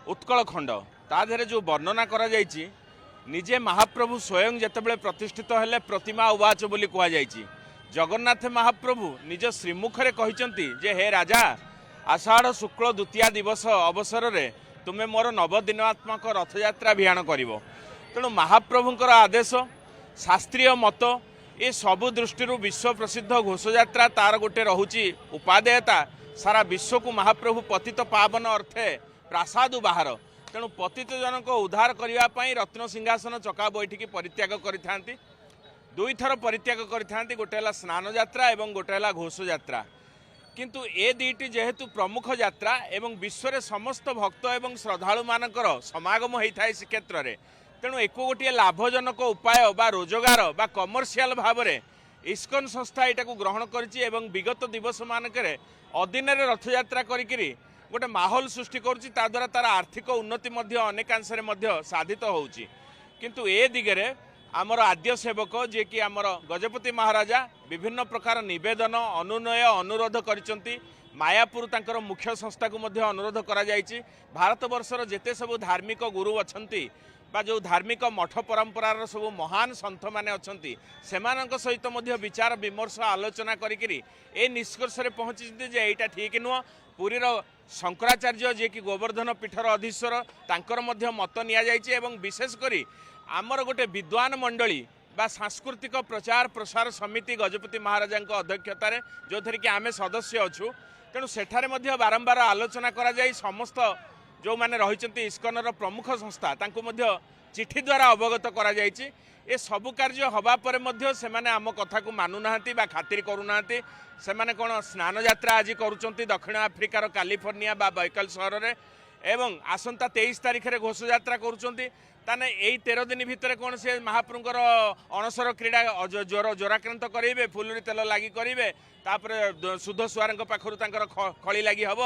उत्कल खंड ता देहरे जो वर्णना करा जायछि निजे महाप्रभु स्वयं जेतेबेले प्रतिष्ठित हेले प्रतिमा उवाच बोली कुआ जायछि। जगन्नाथ महाप्रभु निज श्रीमुखरे कहिसंती जे हे राजा आषाढ़ शुक्ल द्वितीया दिवस अवसर रे तुमे मोर नवदिनात्मक रथयात्रा अभियान करिवो। तेणु महाप्रभुंकर आदेश शास्त्रीय मत ये सबु दृष्टि विश्व प्रसिद्ध घोषयात्रा तार गोटे रहुची उपादेयता सारा विश्व को महाप्रभु पतित पावन अर्थे प्रासादु बाहर। तेणु पतित जनक उद्धार करने रत्न सिंहासन चका बैठी परित्याग करिथांती। दुई थर परित्याग करिथांती, गोटे हला स्नान यात्रा एवं गोटे हला घोषयात्रा। किंतु ए दुईटी जेहेतु प्रमुख यात्रा एवं विश्व रे समस्त भक्त एवं श्रद्धालु मानकर समागम होता है श्रीक्षेत्र में, तेणु एक गोटे लाभजनक उपाय बा रोजगार बा कमर्शियल भाव में इस्कन संस्था यहाँ ग्रहण करिछि एवं विगत दिवस मानक अधीन रथयात्रा करी गोटे माहौल सृष्टि करुच्ची। ताद्वारा तार आर्थिक उन्नति अनेकांश साधित होउछि। किंतु ए दिगरे आमर आद्य सेवक जे कि आमर गजपति महाराजा विभिन्न प्रकार निवेदन अनुनय अनुरोध करिसंती। मायापुर तांकर मुख्य संस्था को मध्य अनुरोध करा जायछि। भारत वर्षर जेते सब धार्मिक गुरु अछंती बा जो धार्मिक मठ परंपरार सब महान सन्थ माने अछंती सेमानक सहित मध्य विचार विमर्श आलोचना करिकरी ए निष्कर्ष रे पहुंची जे एटा ठीक नुह। पुरीर शंकराचार्य जे कि गोवर्धन पीठर अधीश्वर तांकर मध्य मत निया जायछि एवं विशेष करी आमर गोटे विद्वान मंडली बा सांस्कृतिक प्रचार प्रसार समिति गजपति महाराजा अध्यक्षतार जो थी कि आमे सदस्य अच्छु। तेणु सेठारे मध्य बारंबार आलोचना करा जाय समस्त जो माने रहिचंती इस्कनर प्रमुख संस्था तांको मध्य चिठी द्वारा अवगत करा जायछि। ए सबु कार्य हवा परे मध्य से माने आम कथा को मानु नाहंती बा खातिर करू नाहंती। से माने कोन स्नान यात्रा आज करूचंती दक्षिण आफ्रिकार कैलिफोर्निया बा बैकल सहर रे एवं आसंता 23 तारिख रे घोष यात्रा करूचंती। ताने एई 13 दिन भितर कौन से महाप्रभुंकर अणसर क्रीड़ा ज्वर ज्वराक्रांत करेंगे फुलुरी तेल लगी करेंगे तापर सुध सुआर पाखर खड़ी लगी हम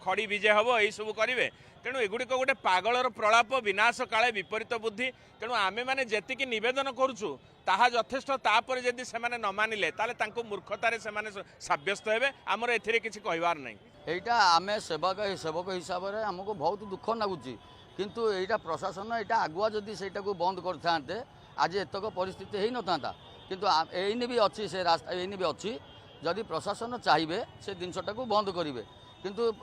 खड़ी विजे हम यही सब करेंगे। तेणु एगुड़िक गोटे पागलर प्रलाप विनाश काले विपरीत बुद्धि। तेणु आमे माने जेतिकी निवेदन करुचु ताहा यथेष्ट तापर जदि सेमाने न मानिले ताले तांको मूर्खतारे सेमाने साब्यस्त हेबे। आमर एथिरे किछि कहिबार नै। एटा आमे सेवक हिसाब रे हमको बहुत दुख लागुची। किंतु एटा प्रशासन एटा आगुआ जदि सेटा को बंद करथांते आज एतक परिस्थिति हेई नथांता। किंतु एइनी भी अच्छी से रास्ता एइनी भी अच्छी जदि प्रशासन चाहिए से जिनसटा को बंद करेंगे। किंतु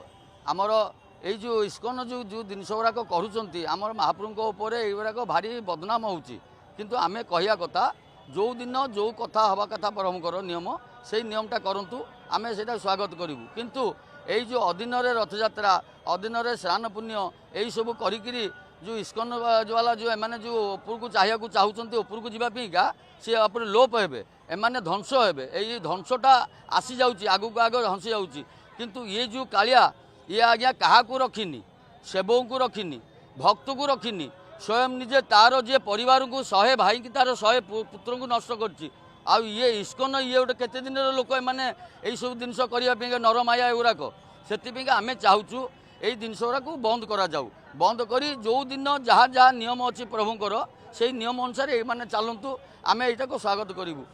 आमर ये जो इस्कन जो जो जिनस गुड़ाक करुँच आमर महाप्रभु उपर युवाक भारी बदनाम होउची। किंतु आमे कहिया कथा जो दिन जो कथा हवा कथा प्रभुंकर नियम से नियमटा करंतु आमे सेटा स्वागत करूँ। किंतु यही जो अधीन रथयात्रा अधीन स्नान पुण्य यही सब करी जो इस्कन जो वाला जो एमाने जो ऊपर को चाहिए चाहूँगी ऊपर को जावाईका सी अपने लोप हे एमाने ध्वंस हे यही ध्वंसटा आसी जाऊँगी आगू को आग हंसी जाऊँगी। किंतु ये जो कालिया ये आज्ञा क्या रखिनी सेवक को रखिनी भक्त को रखिनी स्वयं निजे तार जे परिवार को 100 भाई की तार 100 पुत्र को नष्ट करछि। आउ ये इस्कन ये गोटे केते दिन लोक मैंने यही सब जिनस करने नरमाया एगुड़ाक से आमे चाहूँ यही जिनस गुड़ा बंद करा जाऊ। बंद करी जो दिन जहाँ जहाँ नियम अच्छी प्रभुंकर से नियम अनुसार ये मैंने चलतु आमे यहाँ को स्वागत करूँ।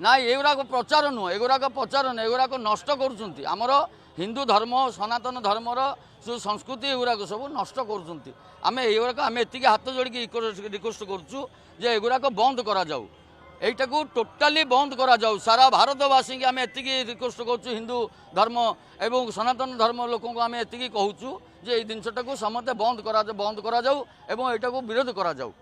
ना एगुड़ाक प्रचार नुह एगुड़ाक प्रचार नुह एगुड़ाक नष्ट करुँच आमर हिंदू धर्म सनातन धर्मर जो संस्कृति एगुड़ाक सब नष्ट करुँच। आमे एगुड़ाक आमे एतिकी हाथ जोड़िकी रिक्वेस्ट करुँ जे एगुड़ाक बंद करा जाऊ एटा को टोटाली बंद करा जाऊ। सारा भारतवासी की आमे एतिकी रिक्वेस्ट करुँ हिंदू धर्म एवं सनातन धर्म लोक को आमे एतिकी कहूँ जे ये जिनसटा को समस्ते बंद करा जाऊ एवं एटा को विरोध करा जाऊ।